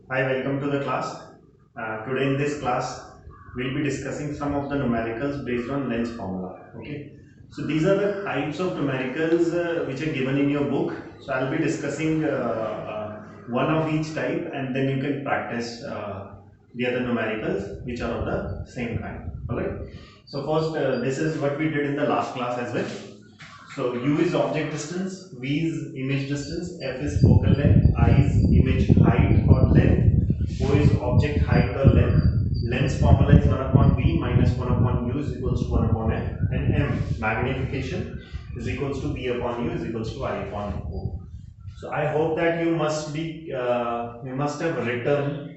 Hi, welcome to the class. Today in this class, we'll be discussing some of the numericals based on Lenz formula. Okay. So these are the types of numericals which are given in your book. So I'll be discussing one of each type, and then you can practice the other numericals which are of the same kind. Alright. So first, this is what we did in the last class as well. So U is object distance, V is image distance, F is focal length, I is image height or length, O is object height or length. Length formula is 1 upon V minus 1 upon U is equals to 1 upon F, and M magnification is equals to V upon U is equals to I upon O. So I hope that you must have written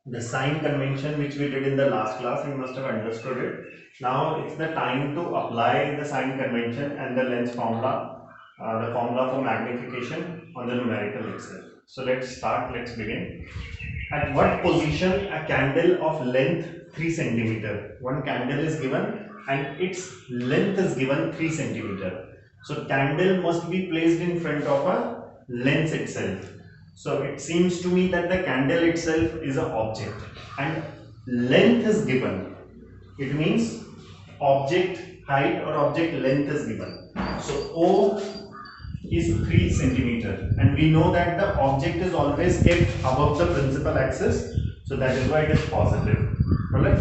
the sign convention which we did in the last class. You must have understood it. Now it's the time to apply the sign convention and the Lenz formula, the formula for magnification on the numerical itself. So let's start, let's begin. At what position a candle of length 3 centimeter, one candle is given and its length is given 3 centimeter. So candle must be placed in front of a lens itself. So it seems to me that the candle itself is an object and length is given. It means object height or object length is given. So O is 3 centimeter, and we know that the object is always kept above the principal axis, so that is why it is positive. Alright.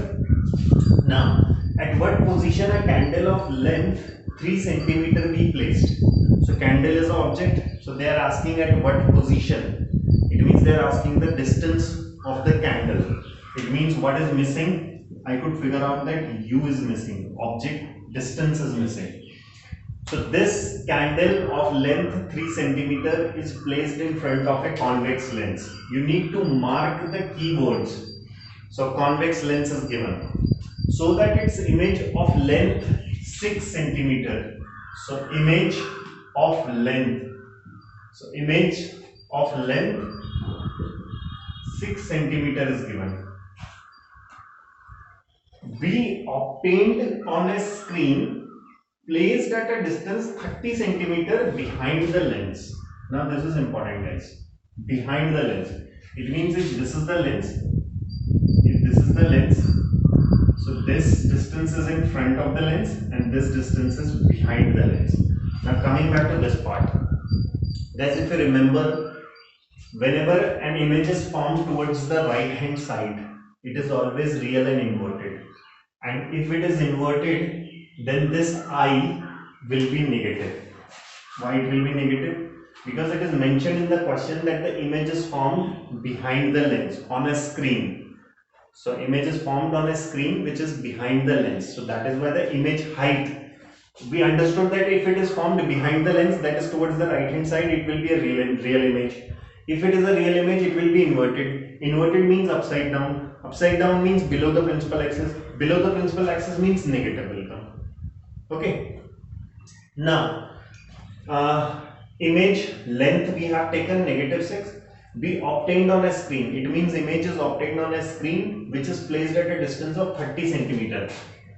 Now, at what position a candle of length 3 centimeter be placed? So candle is an object, so they are asking at what position. It means they are asking the distance of the candle. It means what is missing. I could figure out that U is missing, object distance is missing. So this candle of length 3 centimeter is placed in front of a convex lens. You need to mark the keywords. So convex lens is given. So that its image of length 6 centimeter. So image of length. So image of length 6 centimeter is given. We obtained on a screen placed at a distance 30 centimeter behind the lens. Now this is important, guys. Behind the lens. It means if this is the lens, so this distance is in front of the lens and this distance is behind the lens. Now coming back to this part. Guys, if you remember, whenever an image is formed towards the right hand side, it is always real and inverted. And if it is inverted, then this I will be negative. Why it will be negative? Because it is mentioned in the question that the image is formed behind the lens on a screen. So image is formed on a screen which is behind the lens. So that is why the image height. We understood that if it is formed behind the lens, that is towards the right hand side, it will be a real image. If it is a real image, it will be inverted. Inverted means upside down. Upside down means below the principal axis. Below the principal axis means negative will come. Okay. Now, image length we have taken -6. We obtained on a screen. It means image is obtained on a screen which is placed at a distance of 30 centimeter.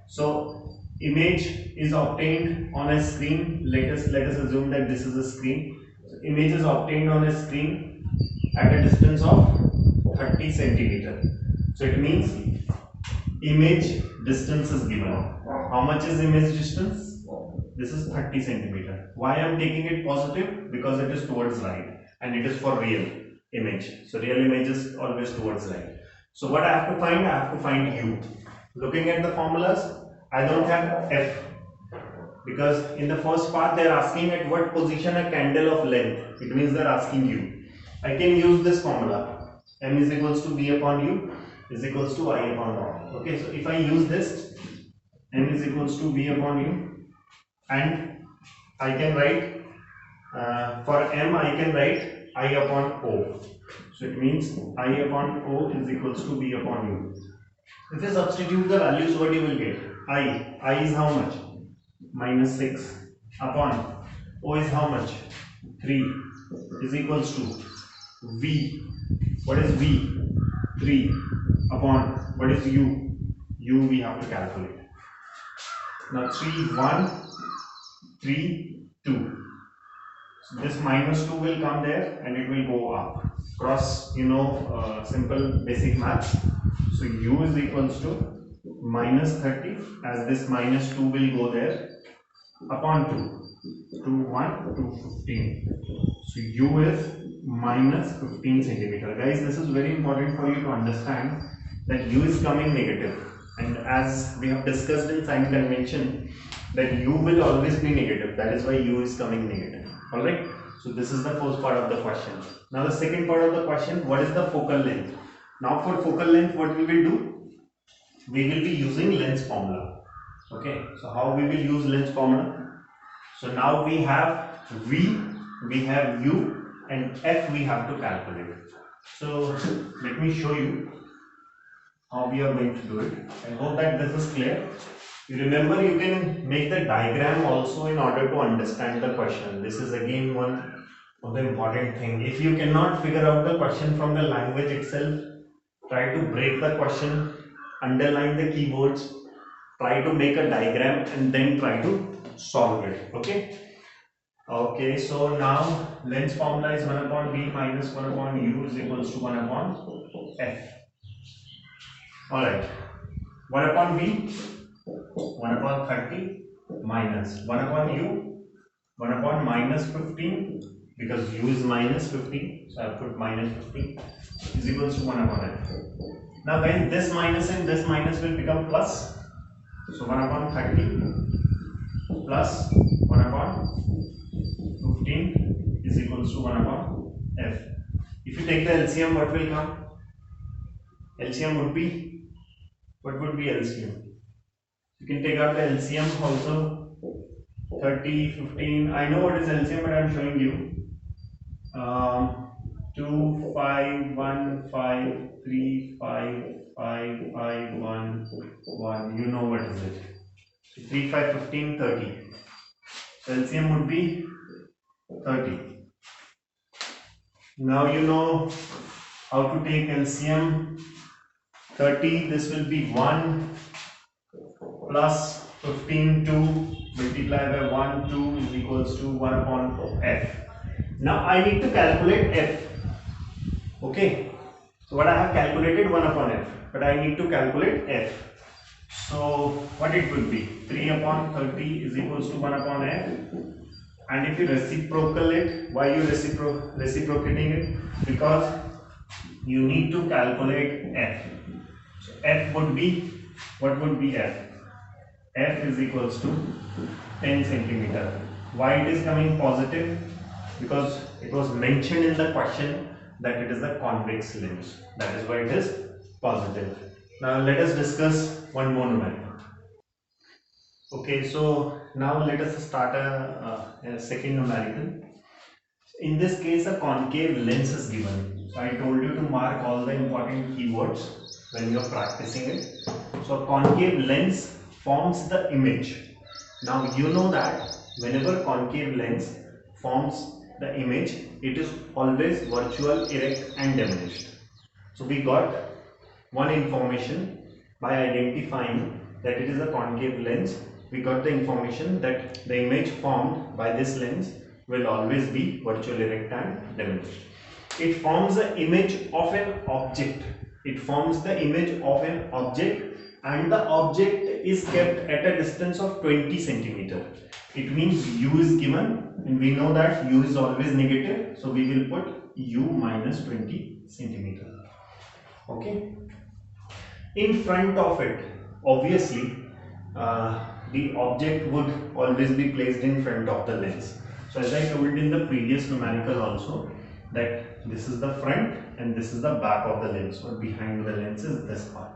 So image is obtained on a screen. Let us assume that this is a screen. So image is obtained on a screen at a distance of 30 centimeter. So it means image distance is given. How much is image distance? This is 30 centimeter. Why I am taking it positive? Because it is towards right and it is for real image. So real image is always towards right. So what I have to find? I have to find U. Looking at the formulas, I don't have F, because in the first part they are asking at what position a candle of length. It means they are asking U. I can use this formula. M is equals to V upon U is equals to I upon O. Okay, so if I use this, M is equals to V upon U, and I can write for M I can write I upon O. So it means I upon O is equals to V upon U. If you substitute the values, what you will get? I is how much? -6 upon O is how much? 3 is equals to V. What is V? 3 upon what is U? U we have to calculate. Now 3 1 3 2. So this minus 2 will come there and it will go up. Cross, simple basic maths. So u is equals to minus 30, as this minus 2 will go there, upon 2. 1 to 15. So u is minus 15 centimeter. Guys, this is very important for you to understand that u is coming negative. And as we have discussed in sign convention, that u will always be negative. That is why u is coming negative. Alright. So this is the first part of the question. Now the second part of the question, what is the focal length? Now for focal length, what we will do? We will be using lens formula. Okay. So how we will use lens formula? So now we have v, we have u, and f we have to calculate. So let me show you how we are going to do it. I hope that this is clear. You remember, you can make the diagram also in order to understand the question. This is again one of the important thing. If you cannot figure out the question from the language itself, try to break the question, underline the keywords, try to make a diagram, and then try to solve it. Okay, so now lens formula is 1 upon v minus 1 upon u is equals to 1 upon f. Alright, 1 upon v, 1 upon 30 minus 1 upon u, 1 upon minus 15, because u is minus 15, so I have put minus 15, is equals to 1 upon f. Now guys, this minus and this minus will become plus, so 1 upon 30 plus 1 upon 15 is equals to 1 upon f. If you take the LCM, what will come? LCM would be, what would be LCM? You can take out the LCM also. 30, 15, I know what is LCM, but I am showing you. 2, 5, 1, 5, 3, 5, 5, 5, 1, 1, you know what is it. So 3, 5, 15, 30. So LCM would be 30. Now you know how to take LCM. 30, this will be 1 plus 15, 2 multiplied by 1, 2 is equals to 1 upon f. Now I need to calculate f. Okay, so what I have calculated 1 upon f, but I need to calculate f. So what it would be? 3 upon 30 is equals to 1 upon f. And if you reciprocal it, why you reciprocating it? Because you need to calculate f. So f would be, what would be f? F is equals to 10 centimeter. Why it is coming positive? Because it was mentioned in the question that it is a convex lens. That is why it is positive. Now let us discuss one more numerical. Okay, so now let us start a second numerical. In this case, a concave lens is given. So I told you to mark all the important keywords when you are practicing it. So a concave lens forms the image. Now you know that whenever concave lens forms the image, it is always virtual, erect and diminished. So we got one information by identifying that it is a concave lens. We got the information that the image formed by this lens will always be virtual, erect and diminished. It forms the image of an object. It forms the image of an object, and the object is kept at a distance of 20 centimeter. It means u is given, and we know that u is always negative, so we will put u minus 20 centimeter. Okay. In front of it, obviously, the object would always be placed in front of the lens. So as I told in the previous numerical also, that this is the front and this is the back of the lens, or behind the lens is this part.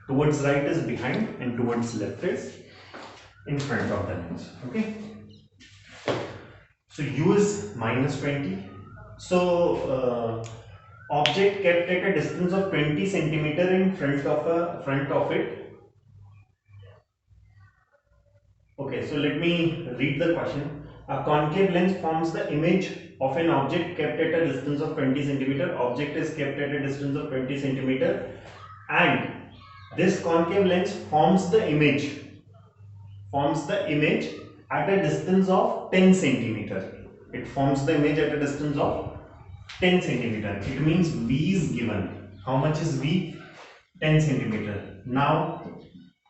Towards right is behind and towards left is in front of the lens. Okay. So u is minus 20. So object kept at a distance of 20 centimeter in front of it. Okay, so let me read the question. A concave lens forms the image of an object kept at a distance of 20 centimeter. Object is kept at a distance of 20 centimeter, and this concave lens forms the image at a distance of 10 centimeter. it forms the image at a distance of 10 centimeter. It means V is given. How much is V? 10 centimeter. Now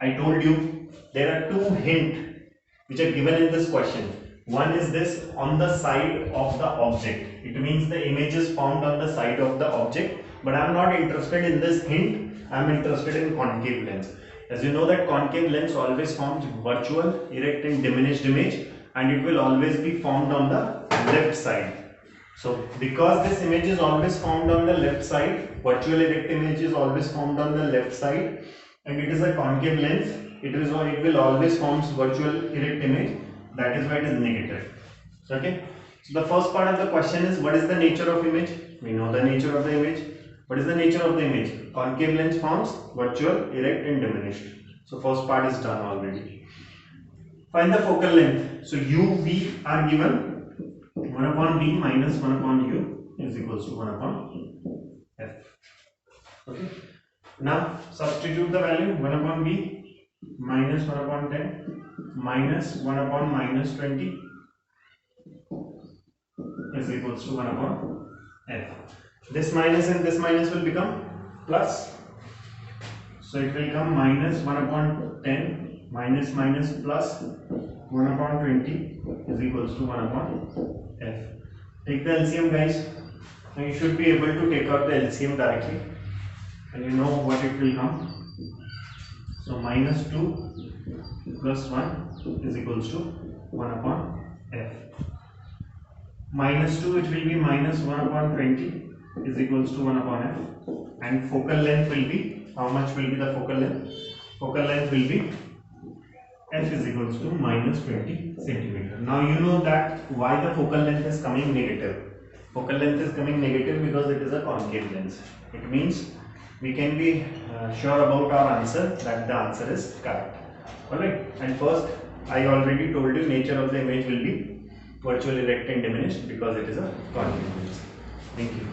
I told you there are two hints which are given in this question. One is this, on the side of the object. It means the image is formed on the side of the object, but I am not interested in this hint. I am interested in concave lens. As you know that concave lens always forms virtual, erect and diminished image, and it will always be formed on the left side. So because this image is always formed on the left side, virtual erect image is always formed on the left side, and it is a concave lens, it will always forms virtual erect image. That is why it is negative. Okay. So the first part of the question is, what is the nature of image? We know the nature of the image. What is the nature of the image? Concave lens forms virtual, erect and diminished. So first part is done already. Find the focal length. So u, v are given 1 upon v minus 1 upon u is equals to 1 upon f. Okay. Now substitute the value 1 upon v minus 1 upon 10 minus 1 upon minus 20 is equals to 1 upon f. This minus and this minus will become plus. So it will become minus 1 upon 10 minus minus plus 1 upon 20 is equals to 1 upon f. Take the LCM, guys. Now you should be able to take out the LCM directly, and you know what it will come. So minus 2 plus 1 is equals to 1 upon f. Minus 2, it will be minus 1 upon 20 is equals to 1 upon f. And focal length will be, how much will be the focal length? Focal length will be f is equals to minus 20 centimeter. Now you know that why the focal length is coming negative. Focal length is coming negative because it is a concave lens. It means we can be sure about our answer, that the answer is correct. Alright, and first I already told you nature of the image will be virtual, erect and diminished because it is a concave lens. Thank you.